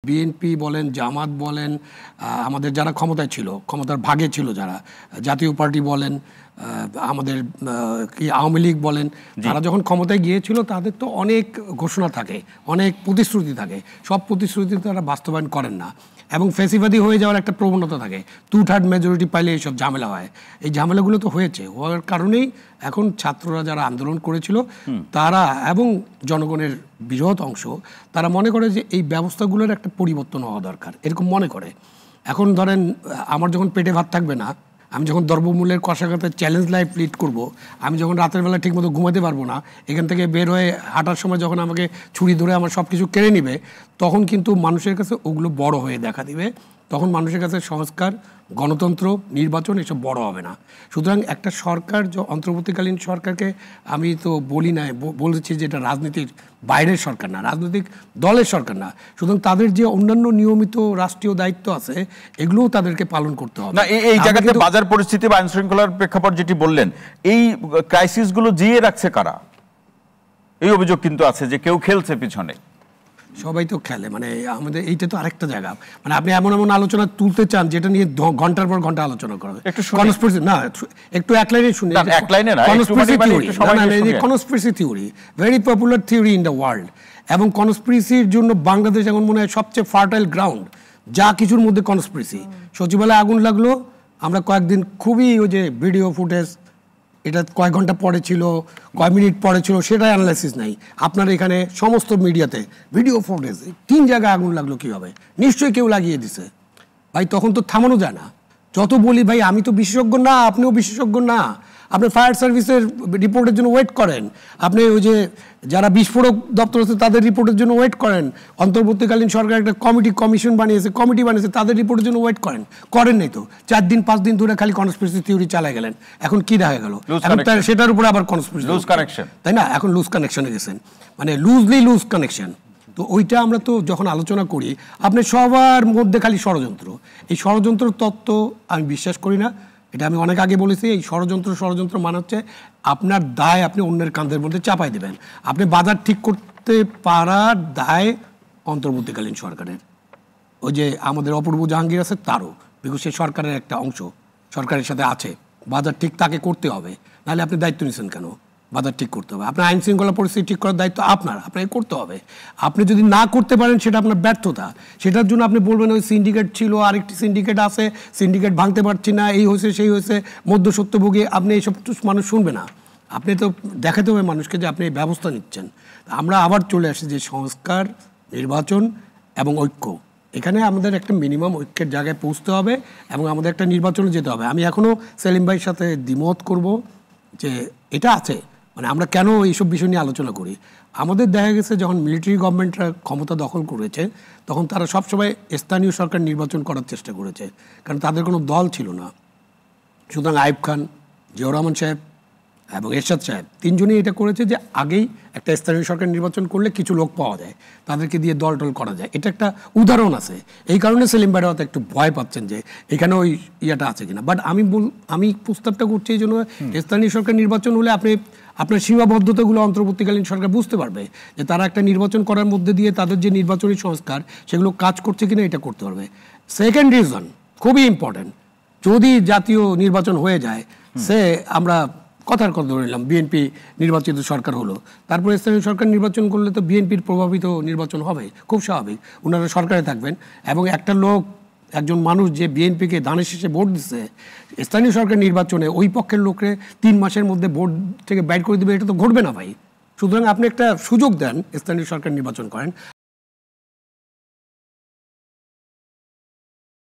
BNP বলেন, জামাত বলেন, আমাদের যারা ক্ষমতায় ছিল, ক্ষমতার ভাগে ছিল যারা, জাতীয় পার্টি বলেন, আমাদের কি আওয়ামী লীগ বলেন, তারা যখন ক্ষমতায় গিয়েছিল তাদের তো অনেক ঘোষণা থাকে, অনেক প্রতিশ্রুতি থাকে, সব প্রতিশ্রুতি তারা বাস্তবায়ন করেন না এবং ফেসিবাদী হয়ে যাওয়ার একটা প্রবণতা থাকে। 2/3 মেজরিটি পাইলে এইসব ঝামেলা হয়। এই ঝামেলাগুলো তো হয়েছে, হওয়ার কারণেই এখন ছাত্ররা যারা আন্দোলন করেছিল তারা এবং জনগণের বৃহৎ অংশ তারা মনে করে যে এই ব্যবস্থাগুলোর একটা পরিবর্তন হওয়া দরকার, এরকম মনে করে। এখন ধরেন আমার যখন পেটে ভাত থাকবে না, আমি যখন দ্রব্যমূল্যের কষাঘাতে চ্যালেঞ্জ লাইফ লিড করব, আমি যখন রাতের বেলা ঠিকমতো ঘুমাতে পারবো না, এখান থেকে বের হয়ে হাঁটার সময় যখন আমাকে ছুরি ধরে আমার সব কিছু কেড়ে নিবে, তখন কিন্তু মানুষের কাছে ওগুলো বড় হয়ে দেখা দিবে। তখন মানুষের কাছে সংস্কার, গণতন্ত্র, নির্বাচন এসব বড় হবে না। সুতরাং একটা সরকার, যে অন্তর্বর্তীকালীন সরকারকে আমি তো বলি না, বলেছি যে এটা রাজনীতির বাইরের সরকার না, রাজনৈতিক দলের সরকার না। সুতরাং তাদের যে অন্যান্য নিয়মিত রাষ্ট্রীয় দায়িত্ব আছে এগুলোও তাদেরকে পালন করতে হবে। না, এই জায়গাতে বাজার পরিস্থিতি বা আইন শৃঙ্খলার প্রেক্ষাপট যেটি বললেন, এই ক্রাইসিসগুলো জিয়ে রাখছে কারা? এই অভিযোগ কিন্তু আছে যে কেউ খেলছে পিছনে। সবাই তো খেলে, মানে আমাদের এইটা তো আরেকটা জায়গা, মানে আপনি এমন এমন আলোচনা তুলতে চান যেটা নিয়ে ঘন্টার পর ঘন্টা আলোচনা করা হবে। না, একটু এক লাইনে শুনি। Conspiracy theory very popular theory in the world, এবং কনস্পিরেসির জন্য বাংলাদেশ এখন মনে হয় সবচেয়ে ফার্টাইল গ্রাউন্ড। যা কিছুর মধ্যে কনস্পিরেসি। সচিবালয়ে আগুন লাগলো, আমরা কয়েকদিন খুবই ওই যে ভিডিও ফুটেজ, এটা কয়েক ঘন্টা পরে ছিল, কয়েক মিনিট পরে ছিল, সেটা অ্যানালাইসিস নাই। আপনার এখানে সমস্ত মিডিয়াতে ভিডিও ফুটেজ, 3 জায়গায় আগুন লাগলো কীভাবে? নিশ্চয়ই কেউ লাগিয়ে দিছে ভাই, তখন তো থামানো যায় না। যত বলি ভাই আমি তো বিশেষজ্ঞ না, আপনিও বিশেষজ্ঞ না, আপনি ফায়ার সার্ভিসের রিপোর্টের জন্য ওয়েট করেন, আপনি ওই যে যারা বিস্ফোরক দপ্তর আছে তাদের রিপোর্টের জন্য ওয়েট করেন, অন্তর্বর্তীকালীন সরকার একটা কমিটি বানিয়েছে তাদের রিপোর্টের জন্য ওয়েট করেন নাই তো। 4 দিন 5 দিন ধরে খালি কনস্পিরেসি থিওরি চালাই গেলেন। এখন কি দেখা গেল? সেটার উপরে আবার কনস্পিরেসি, তাই না? এখন লুজ কানেকশনে গেছেন, মানে লুজ কানেকশন। তো ওইটা আমরা তো যখন আলোচনা করি, আপনি সবার মধ্যে খালি ষড়যন্ত্র। এই ষড়যন্ত্র তত্ত্ব আমি বিশ্বাস করি না। এটা আমি অনেক আগে বলেছি। এই ষড়যন্ত্র মানে হচ্ছে আপনার দায় আপনি অন্যের কাঁধের মধ্যে চাপাই দেবেন। আপনি বাজার ঠিক করতে পারার দায় অন্তর্বর্তীকালীন সরকারের, ওই যে আমাদের অপূর্ব জাহাঙ্গীর আছে তারও, বিকজ সে সরকারের একটা অংশ, সরকারের সাথে আছে। বাজার ঠিক তাকে করতে হবে, নাহলে আপনি দায়িত্ব নিচ্ছেন কেন? বাজার ঠিক করতে হবে, আপনার আইন শৃঙ্খলা পরিস্থিতি ঠিক করার দায়িত্ব আপনাকে করতে হবে। আপনি যদি না করতে পারেন সেটা আপনার ব্যর্থতা। সেটার জন্য আপনি বলবেন ওই সিন্ডিকেট ছিল, আরেকটি সিন্ডিকেট আছে, সিন্ডিকেট ভাঙতে পারছি না, এই হয়েছে সেই হয়েছে, মধ্যসত্যভোগী, আপনি এইসব মানুষ শুনবে না। আপনি তো দেখাতে হবে মানুষকে যে আপনি এই ব্যবস্থা নিচ্ছেন। আমরা আবার চলে আসি যে সংস্কার, নির্বাচন এবং ঐক্য, এখানে আমাদের একটা মিনিমাম ঐক্যের জায়গায় পৌঁছতে হবে এবং আমাদের একটা নির্বাচনে যেতে হবে। আমি এখনও সেলিম ভাইয়ের সাথে দ্বিমত করব যে এটা আছে, মানে আমরা কেন এইসব বিষয় নিয়ে আলোচনা করি। আমাদের দেখা গেছে যখন মিলিটারি গভর্নমেন্টরা ক্ষমতা দখল করেছে তখন তারা সবসময় স্থানীয় সরকার নির্বাচন করার চেষ্টা করেছে, কারণ তাদের কোনো দল ছিল না। সুতরাং আইয়ুব খান, জিয়াউর রহমান সাহেব এবং এরশাদ সাহেব 3জনই এটা করেছে যে আগেই একটা স্থানীয় সরকার নির্বাচন করলে কিছু লোক পাওয়া যায়, তাদেরকে দিয়ে দল করা যায়। এটা একটা উদাহরণ আছে। এই কারণে সেলিম ভাইরা হয়তো একটু ভয় পাচ্ছেন যে এখানে ওই ইয়েটা আছে কিনা। বাট আমি প্রস্তাবটা করছি এই জন্য, স্থানীয় সরকার নির্বাচন হলে আপনার সীমাবদ্ধতাগুলো অন্তর্বর্তীকালীন সরকার বুঝতে পারবে যে তারা একটা নির্বাচন করার মধ্যে দিয়ে তাদের যে নির্বাচনী সংস্কার সেগুলো কাজ করছে কিনা এটা করতে পারবে। সেকেন্ড রিজন খুবই ইম্পর্টেন্ট, যদি জাতীয় নির্বাচন হয়ে যায়, আমরা কথার কথা ধরে নিলাম বিএনপি নির্বাচিত সরকার হলো, তারপরে স্থানীয় সরকার নির্বাচন করলে তো বিএনপির প্রভাবিত নির্বাচন হবে, খুব স্বাভাবিক, ওনারা সরকারে থাকবেন। এবং একটা লোক, একজন মানুষ যে বিএনপিকে ধানের শেষে ভোট দিচ্ছে, স্থানীয় সরকার নির্বাচনে ওই পক্ষের লোকরে 3 মাসের মধ্যে ভোট থেকে বাইর করে দেবে, এটা তো ঘটবে না ভাই। সুতরাং আপনি একটা সুযোগ দেন, স্থানীয় সরকার নির্বাচন করেন।